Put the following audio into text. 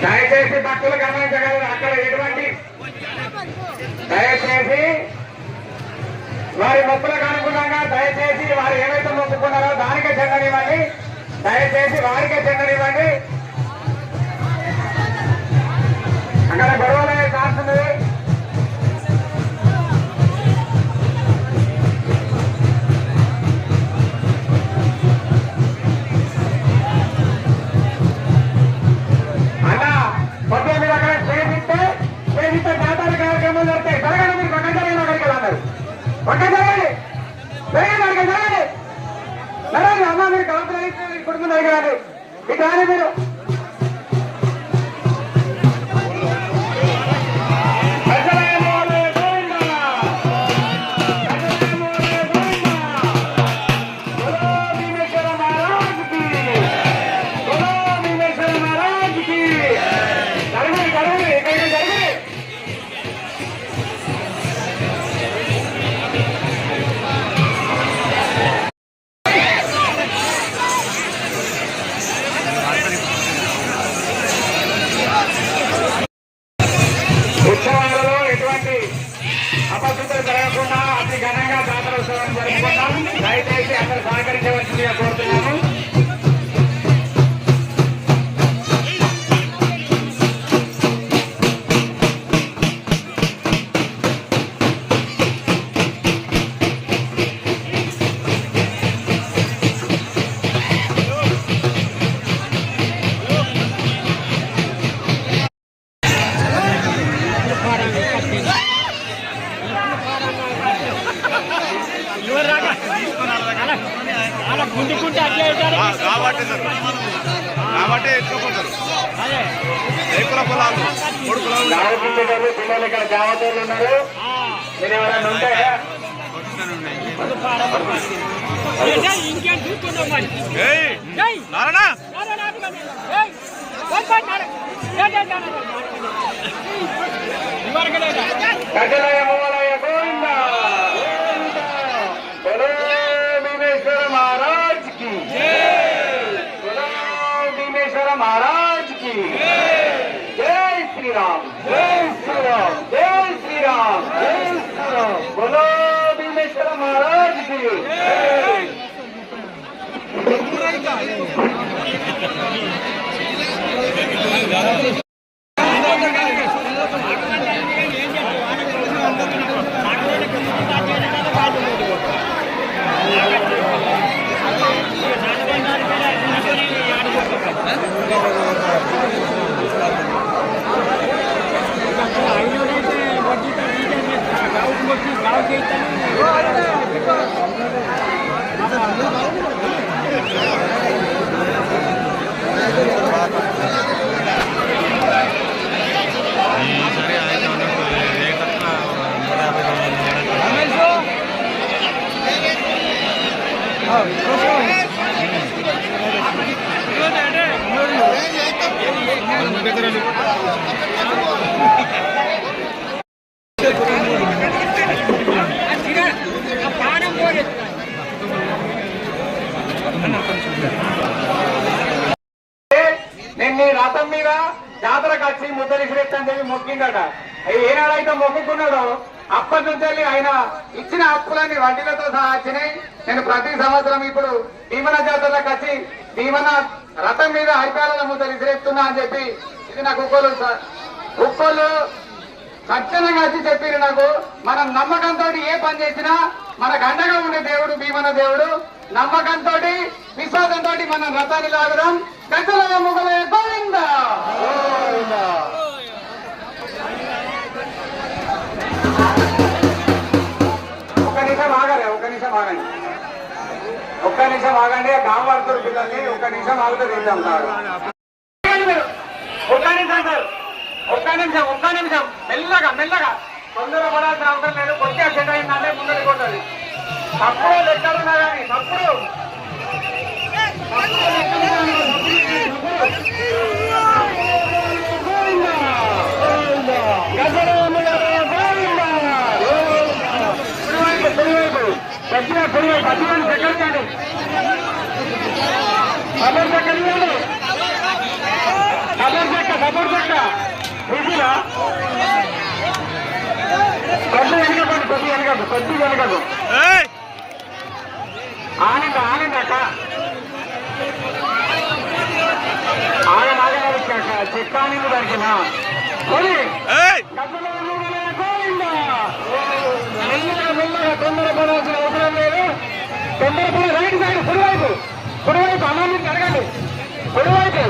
దయచేసి భక్తులు గమనించగలరు. అక్కడ ఎటువంటి దయచేసి వారి మొక్కులకు అనుగుణంగా దయచేసి వారు ఏవైతే మొక్కుకున్నారో దానికే చెందనివ్వండి. దయచేసి వారికే చెందనివ్వండి. అక్కడ గొడవలనే ఛాన్స్ ఉంది. అమ్మా మీరు కాంప్రమైజ్ కుటుంబం అడిగారు ఇక మీరు ఉత్సవాలలో ఎటువంటి అపశృతులు జరగకుండా అతి ఘనంగా జాతర ఉత్సవం జరుపుకుంటాం. దయచేసి అందరూ సహకరించవలసిందిగా కోరుతున్నాము. పిల్లలు ఇక్కడ జావతోళ్ళు ఉన్నారు. మీరు ఎవరైనా ఉంటే గజలయ మూలయ గోవింద భీమేశ్వర మహారాజ్ కి, భీమేశ్వర మహారాజ్ కి. జై శ్రీరామ్, జై శ్రీరామ్, జై శ్రీరామ్, జై శ్రీరామ్. బోలో భీమేశ్వర మహారాజ్ కి. నేను రథం మీద జాతరకు వచ్చి ముద్దలు విసిరేస్తాను చెప్పి మొక్కిందట. ఏనాడైతే మొక్కుకున్నాడో అప్పటి నుంచి ఆయన ఇచ్చిన అప్పులన్నీ వడ్డీలతో సహా వచ్చినాయి. నేను ప్రతి సంవత్సరం ఇప్పుడు భీమన జాతరలకు వచ్చి భీమన రథం మీద హరికాల ముద్దలు విసిరేస్తున్నా అని చెప్పి ఇది నాకు ఉక్కోళ్ళు సత్యనంగా వచ్చి చెప్పారు నాకు. మనం నమ్మకంతో ఏ పని చేసినా మనకు అండగా ఉండే దేవుడు భీమన దేవుడు. నమ్మకంతో విశ్వాసంతో మనం రథాన్ని లాగుదాం. గజల ముగలే గోవిందా. ఒక్క నిమిషం ఆగండి. గాంవాడుతురు పిల్లల్ని ఒక్క నిమిషం ఆగుతూ తింటాం సార్. ఒక్క నిమిషం మెల్లగా తొందర పడాల్సిన అవసరం లేదు. కొద్దిగా సెట్ అయిందంటే ముందరికి కొట్టాలి. తప్పుడు ఎక్కడున్నా కానీ తప్పుడు ఆనందక్క చెక్కాని దొరికిన మెల్లగా తొందరపడాల్సిన అవసరం లేదు. తొందరపడి రైట్ సైడ్ కుడివైపు అనాన్ని జరగండి. కుడివైపు